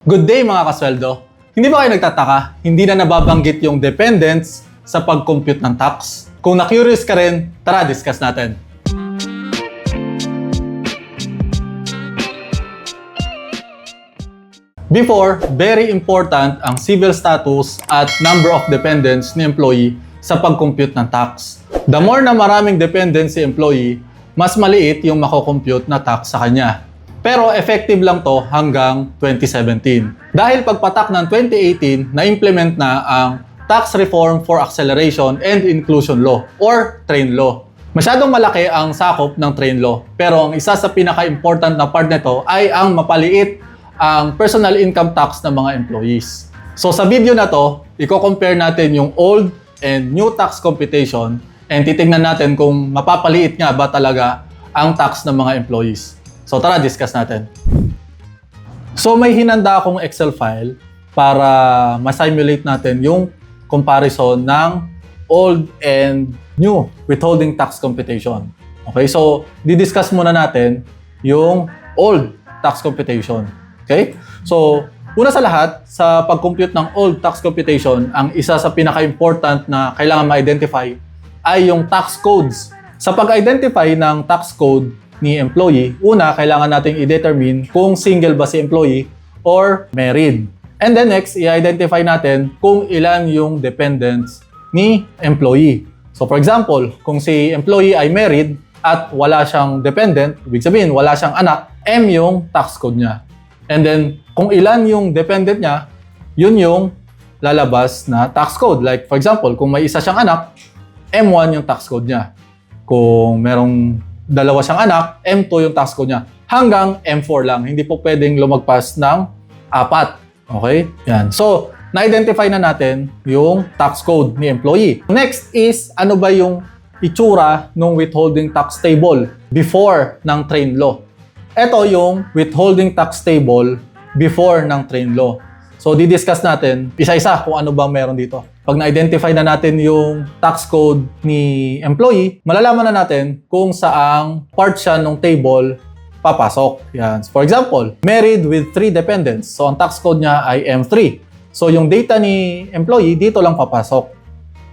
Good day mga kasweldo! Hindi ba kayo nagtataka? Hindi na nababanggit yung dependents sa pag-compute ng tax? Kung na-curious ka rin, tara discuss natin. Before, very important ang civil status at number of dependents ni employee sa pag-compute ng tax. The more na maraming dependents si employee, mas maliit yung mako-compute na tax sa kanya. Pero effective lang to hanggang 2017. Dahil pagpatak ng 2018, na-implement na ang Tax Reform for Acceleration and Inclusion Law or TRAIN Law. Masyadong malaki ang sakop ng TRAIN Law, pero ang isa sa pinaka-important na part nito ay ang mapaliit ang personal income tax ng mga employees. So sa video na to, i-compare natin yung old and new tax computation and titingnan natin kung mapapaliit nga ba talaga ang tax ng mga employees. So tara, discuss natin. So may hinanda akong Excel file para ma-simulate natin yung comparison ng old and new withholding tax computation. Okay, so di-discuss muna natin yung old tax computation. Okay? So una sa lahat, sa pag-compute ng old tax computation, ang isa sa pinaka-important na kailangan ma-identify ay yung tax codes. Sa pag-identify ng tax code ni employee, una, kailangan nating i-determine kung single ba si employee or married. And then next, i-identify natin kung ilan yung dependents ni employee. So for example, kung si employee ay married at wala siyang dependent, ibig sabihin wala siyang anak, M yung tax code niya. And then, kung ilan yung dependent niya, yun yung lalabas na tax code. Like for example, kung may isa siyang anak, M1 yung tax code niya. Kung merong dalawa siyang anak, M2 yung tax code niya. Hanggang M4 lang. Hindi po pwedeng lumagpas ng 4. Okay? Yan. So, na-identify na natin yung tax code ni employee. Next is, ano ba yung itsura ng withholding tax table before ng TRAIN law? Ito yung withholding tax table before ng TRAIN law. So, di-discuss natin isa-isa kung ano bang meron dito. Pag na-identify na natin yung tax code ni employee, malalaman na natin kung saang part siya ng table papasok. Yan. For example, married with 3 dependents. So, ang tax code niya ay M3. So, yung data ni employee, dito lang papasok.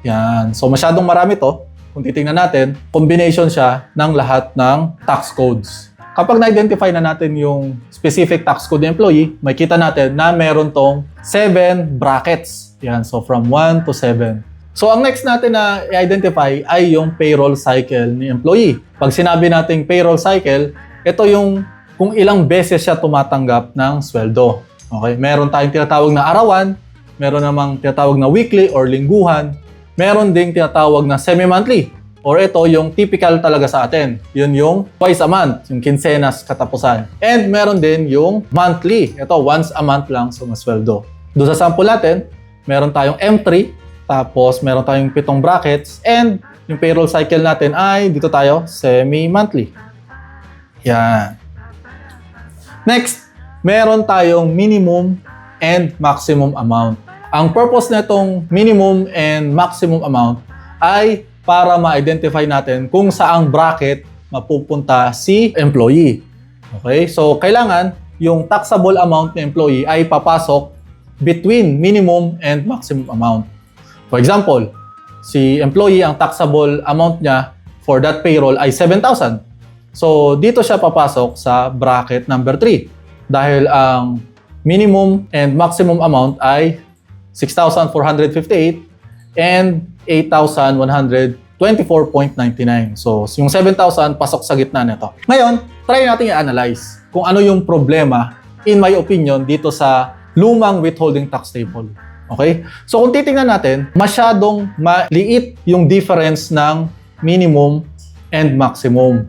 Yan. So, masyadong marami to. Kung titingnan natin, combination siya ng lahat ng tax codes. Kapag na-identify na natin yung specific tax code ng employee, makikita natin na meron tong 7 brackets. Yan, so from 1 to 7. So ang next natin na i-identify ay yung payroll cycle ni employee. Pag sinabi nating payroll cycle, ito yung kung ilang beses siya tumatanggap ng sweldo. Okay, meron tayong tinatawag na arawan, meron namang tinatawag na weekly or lingguhan, meron ding tinatawag na semi-monthly. Or ito yung typical talaga sa atin. Yun yung twice a month, yung quincenas katapusan. And meron din yung monthly. Ito, once a month lang sumasweldo. Doon sa sample natin, meron tayong M3, tapos meron tayong 7 brackets, and yung payroll cycle natin ay, dito tayo, semi-monthly. Yan. Next, meron tayong minimum and maximum amount. Ang purpose na itong minimum and maximum amount ay para ma-identify natin kung saang bracket mapupunta si employee. Okay? So, kailangan yung taxable amount ng employee ay papasok between minimum and maximum amount. For example, si employee, ang taxable amount niya for that payroll ay 7,000. So, dito siya papasok sa bracket number 3. Dahil ang minimum and maximum amount ay 6,458 and 8,124.99. So, yung 7,000 pasok sa gitna nito. Ngayon, try natin i-analyze kung ano yung problema, in my opinion, dito sa lumang withholding tax table. Okay? So, kung titingnan natin, masyadong maliit yung difference ng minimum and maximum.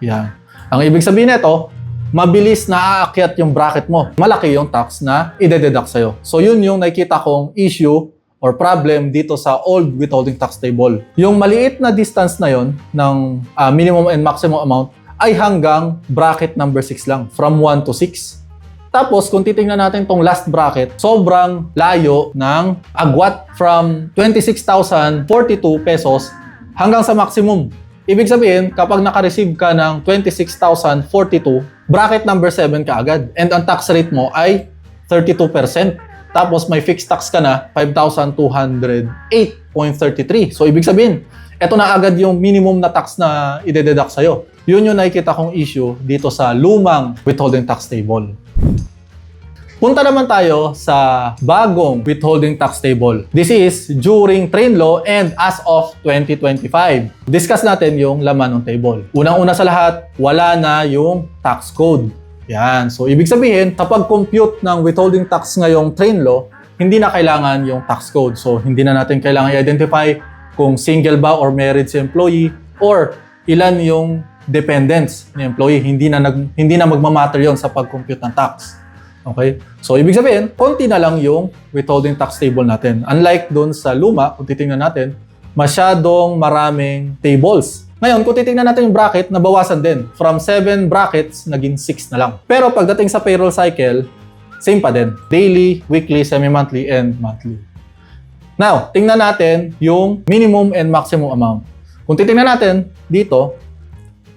Yan. Ang ibig sabihin nito, mabilis na aakyat yung bracket mo. Malaki yung tax na ide-deduct sa'yo. So, yun yung nakikita kong issue or problem dito sa old withholding tax table. Yung maliit na distance na yon ng minimum and maximum amount ay hanggang bracket number 6 lang, from 1 to 6. Tapos, kung titingnan natin tong last bracket, sobrang layo ng agwat from 26,042 pesos hanggang sa maximum. Ibig sabihin, kapag naka-receive ka ng 26,042, bracket number 7 ka agad. And ang tax rate mo ay 32%. Tapos may fixed tax ka na, 5,208.33. So, ibig sabihin, ito na agad yung minimum na tax na ide-deduct sa'yo. Yun yung nakikita kong issue dito sa lumang withholding tax table. Punta naman tayo sa bagong withholding tax table. This is during train law and as of 2025. Discuss natin yung laman ng table. Unang-una sa lahat, wala na yung tax code. Yan. So, ibig sabihin, kapag compute ng withholding tax ngayong train law, hindi na kailangan yung tax code. So, hindi na natin kailangan i-identify kung single ba or married si employee or ilan yung dependents ni employee. Hindi na magmamatter yun sa pag-compute ng tax. Okay? So, ibig sabihin, konti na lang yung withholding tax table natin. Unlike dun sa luma, kung titingnan natin, masyadong maraming tables. Ngayon, kung titingnan natin yung bracket, nabawasan din. From 7 brackets, naging 6 na lang. Pero pagdating sa payroll cycle, same pa din. Daily, weekly, semi-monthly, and monthly. Now, tingnan natin yung minimum and maximum amount. Kung titingnan natin dito,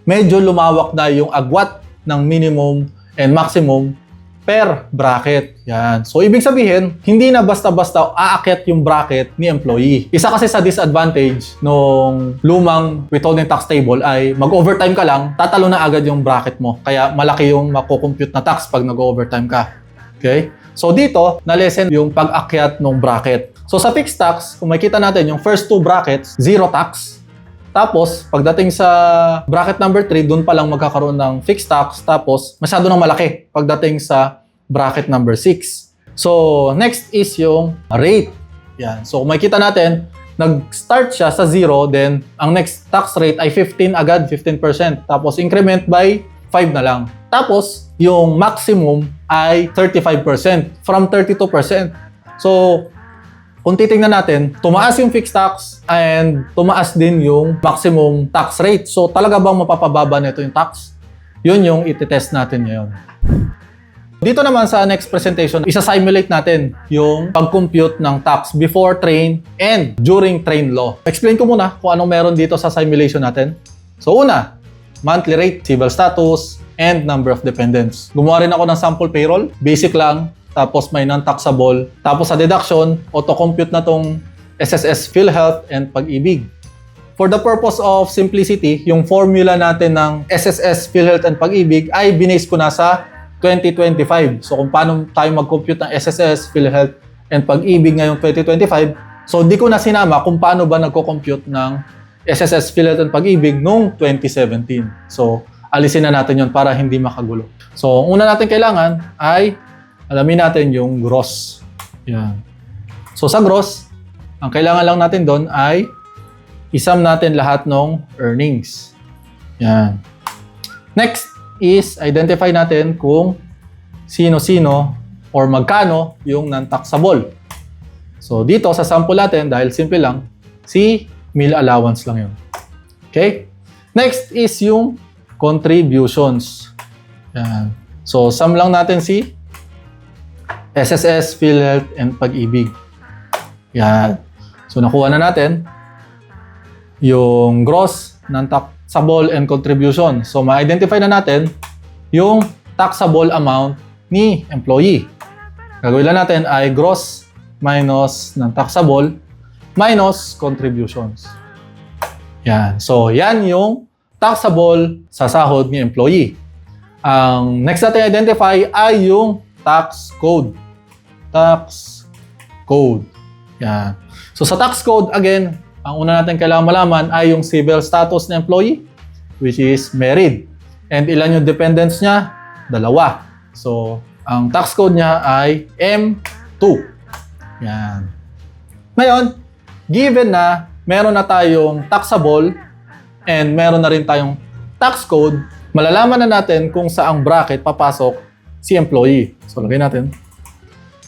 medyo lumawak na yung agwat ng minimum and maximum per bracket. Yan. So, ibig sabihin, hindi na basta-basta aakyat yung bracket ni employee. Isa kasi sa disadvantage nung lumang withholding tax table ay mag-overtime ka lang, tatalo na agad yung bracket mo. Kaya malaki yung makukompute na tax pag nag-overtime ka. Okay? So, dito, na-lessen yung pag-akyat ng bracket. So, sa fixed tax, kung makita natin yung first 2 brackets, 0 tax. Tapos, pagdating sa bracket number 3, dun pa lang magkakaroon ng fixed tax. Tapos, masyado nang malaki pagdating sa bracket number 6. So, next is yung rate. Yan. So, kung makikita natin, nag-start siya sa 0, then ang next tax rate ay 15 agad, 15%. Tapos, increment by 5 na lang. Tapos, yung maximum ay 35% from 32%. So, kung titingnan natin, tumaas yung fixed tax and tumaas din yung maximum tax rate. So, talaga bang mapapababa nito yung tax? Yun yung iti-test natin ngayon. Dito naman sa next presentation, isa-simulate natin yung pag-compute ng tax before train and during train law. Explain ko muna kung anong meron dito sa simulation natin. So, una, monthly rate, civil status, and number of dependents. Gumawa rin ako ng sample payroll. Basic lang. Tapos may non-taxable. Tapos sa deduction, auto-compute na tong SSS PhilHealth and Pag-ibig. For the purpose of simplicity, yung formula natin ng SSS PhilHealth and Pag-ibig ay binase ko na sa 2025. So kung paano tayo mag-compute ng SSS PhilHealth and Pag-ibig ngayong 2025, so di ko na sinama kung paano ba nagko-compute ng SSS PhilHealth and Pag-ibig noong 2017. So alisin na natin yon para hindi makagulo. So una natin kailangan ay alamin natin yung gross. Yan. So sa gross, ang kailangan lang natin doon ay isum natin lahat ng earnings. Yan. Next is identify natin kung sino-sino or magkano yung non-taxable. So dito sa sample natin, dahil simple lang, si meal allowance lang yun. Okay? Next is yung contributions. Yan. So sum lang natin si SSS, PhilHealth, and Pag-ibig. Yan. So, nakuha na natin yung gross ng taxable and contribution. So, ma-identify na natin yung taxable amount ni employee. Gagawin lang natin ay gross minus ng taxable minus contributions. Yan. So, yan yung taxable sa sahod ni employee. Ang next natin identify ay yung tax code. Tax code. Yan. So sa tax code, again, ang una natin kailangan malaman ay yung civil status ng employee, which is married. And ilan yung dependents niya? 2. So, ang tax code niya ay M2. Yan. Ngayon, given na meron na tayong taxable and meron na rin tayong tax code, malalaman na natin kung saang bracket papasok si employee. So, lagay natin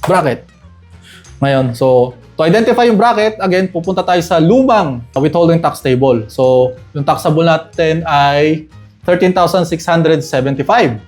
bracket. Ngayon, so, to identify yung bracket, again, pupunta tayo sa lumang withholding tax table. So, yung taxable natin ay 13,675.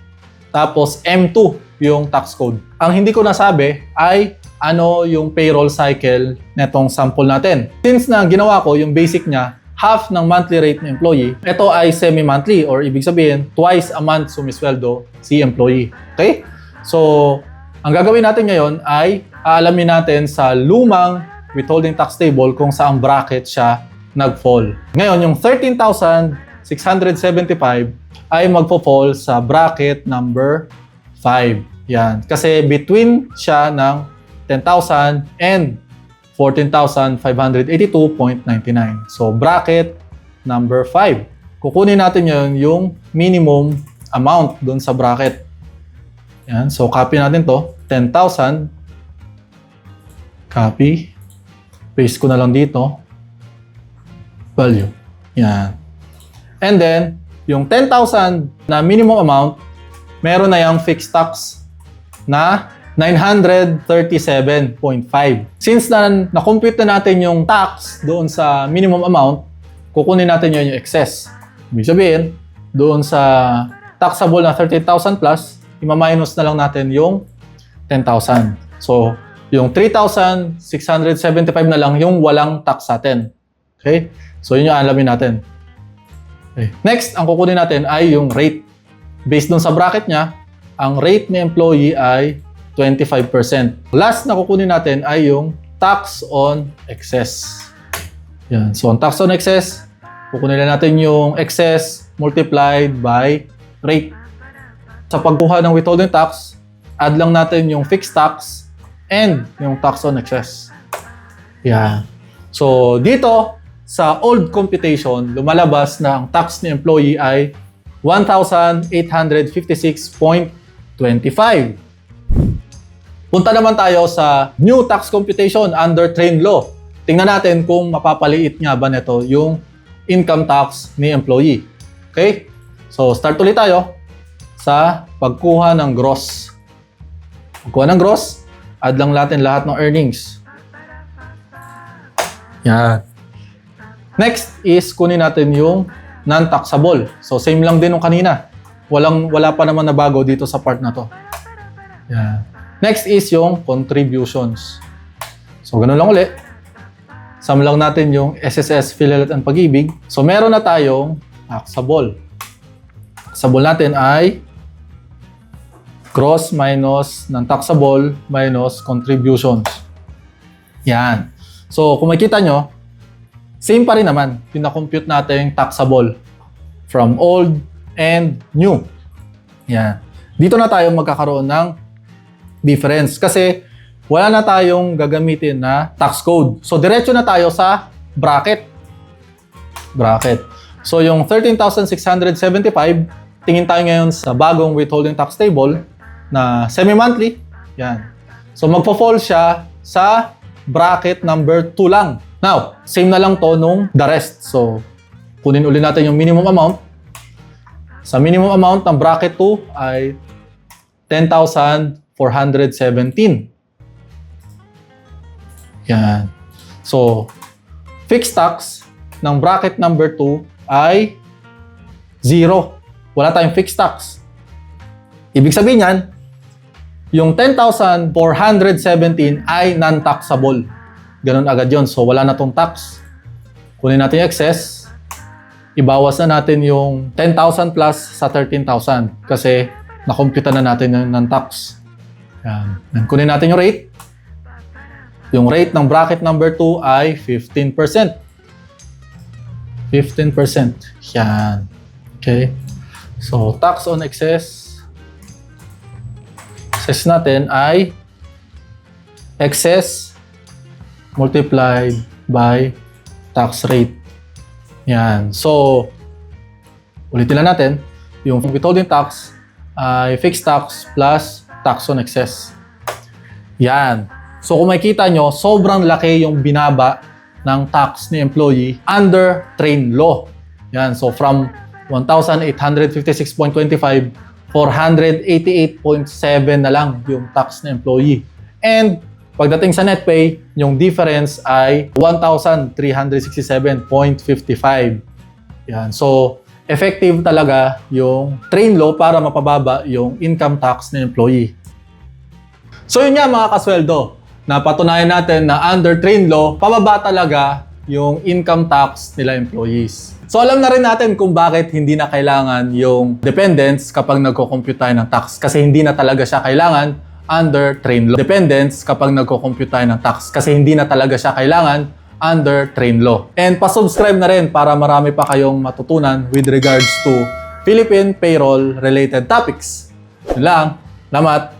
Tapos, M2 yung tax code. Ang hindi ko nasabi ay ano yung payroll cycle netong sample natin. Since na ginawa ko yung basic niya, half ng monthly rate ng employee, ito ay semi-monthly or ibig sabihin, twice a month sumisweldo si employee. Okay? So, Ang gagawin natin ngayon ay aalamin natin sa lumang withholding tax table kung saang bracket siya nag-fall. Ngayon, yung 13,675 ay magpo-fall sa bracket number 5. Yan. Kasi between siya ng 10,000 and 14,582.99. So, bracket number 5. Kukunin natin yun yung minimum amount dun sa bracket. Yan. So, copy natin to. 10,000. Copy. Paste ko na lang dito. Value. Yan. And then, yung 10,000 na minimum amount, meron na yung fixed tax na 937.5. Since na-compute na natin yung tax doon sa minimum amount, kukunin natin yun yung excess. Ibig sabihin, doon sa taxable na 30,000 plus, ima-minus na lang natin yung 10,000. So, yung 3,675 na lang yung walang tax sa atin. Okay? So, yun yung alamin natin. Okay. Next, ang kukunin natin ay yung rate. Based dun sa bracket niya, ang rate ni employee ay 25%. Last na kukunin natin ay yung tax on excess. Yan. So, ang tax on excess, kukunin na natin yung excess multiplied by rate. Sa pagkuha ng withholding tax, add lang natin yung fixed tax and yung tax on excess. Yan. So, dito, sa old computation, lumalabas na ang tax ni employee ay 1,856.25. Punta naman tayo sa new tax computation under train law. Tingnan natin kung mapapaliit nga ba nito yung income tax ni employee. Okay? So, start ulit tayo sa pagkuha ng gross. Pagkuha ng gross, add lang natin lahat ng earnings. Yan. Next is kunin natin yung non-taxable. So, same lang din nung kanina. Wala pa naman na bago dito sa part na to. Yan. Next is yung contributions. So, ganun lang ulit. Sum lang natin yung SSS, PhilHealth, and Pag-ibig. So, meron na tayong taxable. Taxable natin ay gross minus non-taxable minus contributions. Yan. So, kung makita nyo, same pa rin naman, pina-compute natin taxable from old and new. Yan. Dito na tayo magkakaroon ng difference kasi wala na tayong gagamitin na tax code. So, diretso na tayo sa bracket. Bracket. So, yung 13,675, tingin tayo ngayon sa bagong withholding tax table na semi-monthly. Yan. So, magpo-fall siya sa bracket number 2 lang. Now, same na lang to nung the rest. So, kunin ulit natin yung minimum amount. Sa minimum amount ng bracket 2 ay 10,417. Yan. So, fixed tax ng bracket number 2 ay 0. Wala tayong fixed tax. Ibig sabihin yan, yung 10,417 ay non-taxable. Ganun agad yon. So, wala na tong tax. Kunin natin yung excess. Ibawas na natin yung 10,000 plus sa 13,000 kasi nakompute na natin yung non-tax. Yan. Then, kunin natin yung rate. Yung rate ng bracket number 2 ay 15%. 15%. Yan. Okay. So, tax on excess. Excess natin ay excess multiplied by tax rate. Yan. So, ulitin lang natin. Yung withholding tax ay fixed tax plus tax on excess. Yan. So, kung makikita nyo, sobrang laki yung binaba ng tax ni employee under train law. Yan. So, from 1,856.25, 488.7 na lang yung tax ni employee. And pagdating sa net pay, yung difference ay 1,367.55. Yan. So, effective talaga yung train law para mapababa yung income tax ng employee. So, yun nga mga kasweldo. Napatunayan natin na under train law, pababa talaga yung income tax nila employees. So, alam na rin natin kung bakit hindi na kailangan yung dependents kapag nagko-compute tayo ng tax. Kasi hindi na talaga siya kailangan under train law. Dependents kapag nagko-compute tayo ng tax kasi hindi na talaga siya kailangan under train law. And pa-subscribe na rin para marami pa kayong matutunan with regards to Philippine payroll related topics. Yun lang. Salamat!